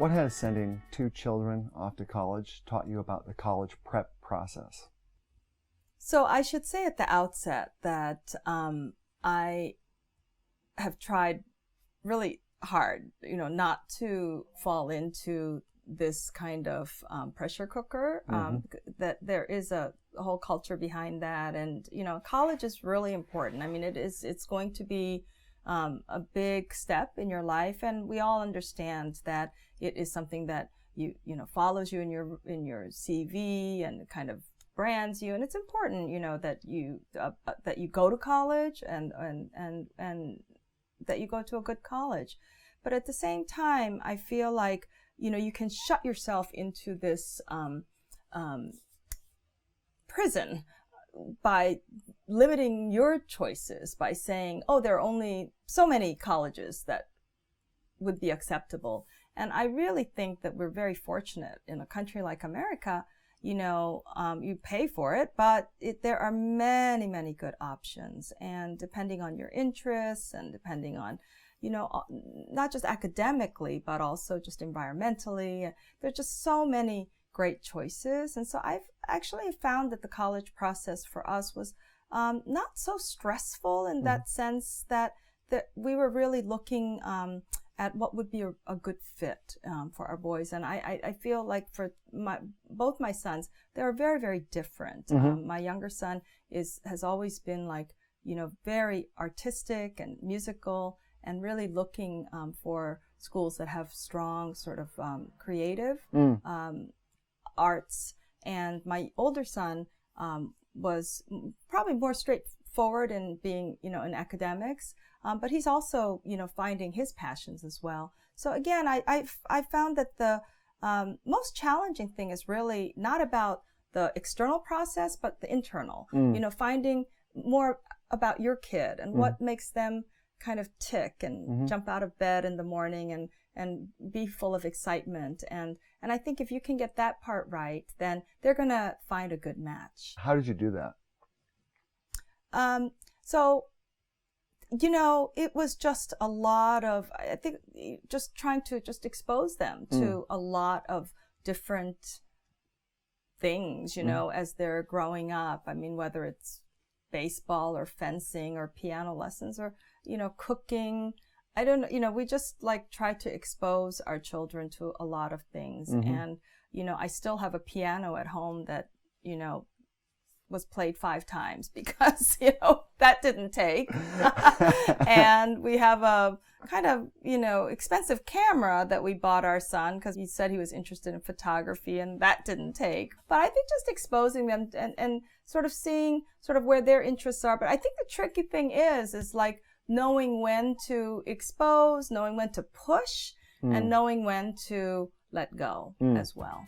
What has sending 2 children off to college taught you about the college prep process? So I should say at the outset that I have tried really hard, not to fall into this kind of pressure cooker, that there is a whole culture behind that. And, college is really important. I mean, it's going to be a big step in your life. And we all understand that it is something that follows you in your CV and kind of brands you. And it's important, that you go to college and that you go to a good college. But at the same time, I feel like, you can shut yourself into this prison by limiting your choices, by saying, oh, there are only so many colleges that would be acceptable. And I really think that we're very fortunate in a country like America. You pay for it, but there are many, many good options. And depending on your interests and depending on, not just academically, but also just environmentally, there's just so many great choices. And so I've actually found that the college process for us was not so stressful in that sense, that we were really looking at what would be a good fit for our boys. And I feel like for both my sons, they're very, very different. My younger son has always been very artistic and musical, and really looking for schools that have strong sort of creative arts. And my older son was probably more straightforward in being, in academics, but he's also, finding his passions as well. So again, I found that the most challenging thing is really not about the external process, but the internal, finding more about your kid and what makes them kind of tick and jump out of bed in the morning and be full of excitement. And I think if you can get that part right, then they're going to find a good match. How did you do that? So, it was just a lot of, I think, just trying to just expose them to a lot of different things, as they're growing up. I mean, whether it's baseball or fencing or piano lessons or, cooking. I don't know, we just try to expose our children to a lot of things. And, I still have a piano at home that, was played 5 times because, that didn't take. And we have a kind of, expensive camera that we bought our son because he said he was interested in photography, and that didn't take. But I think just exposing them and sort of seeing sort of where their interests are. But I think the tricky thing is knowing when to expose, knowing when to push, and knowing when to let go as well.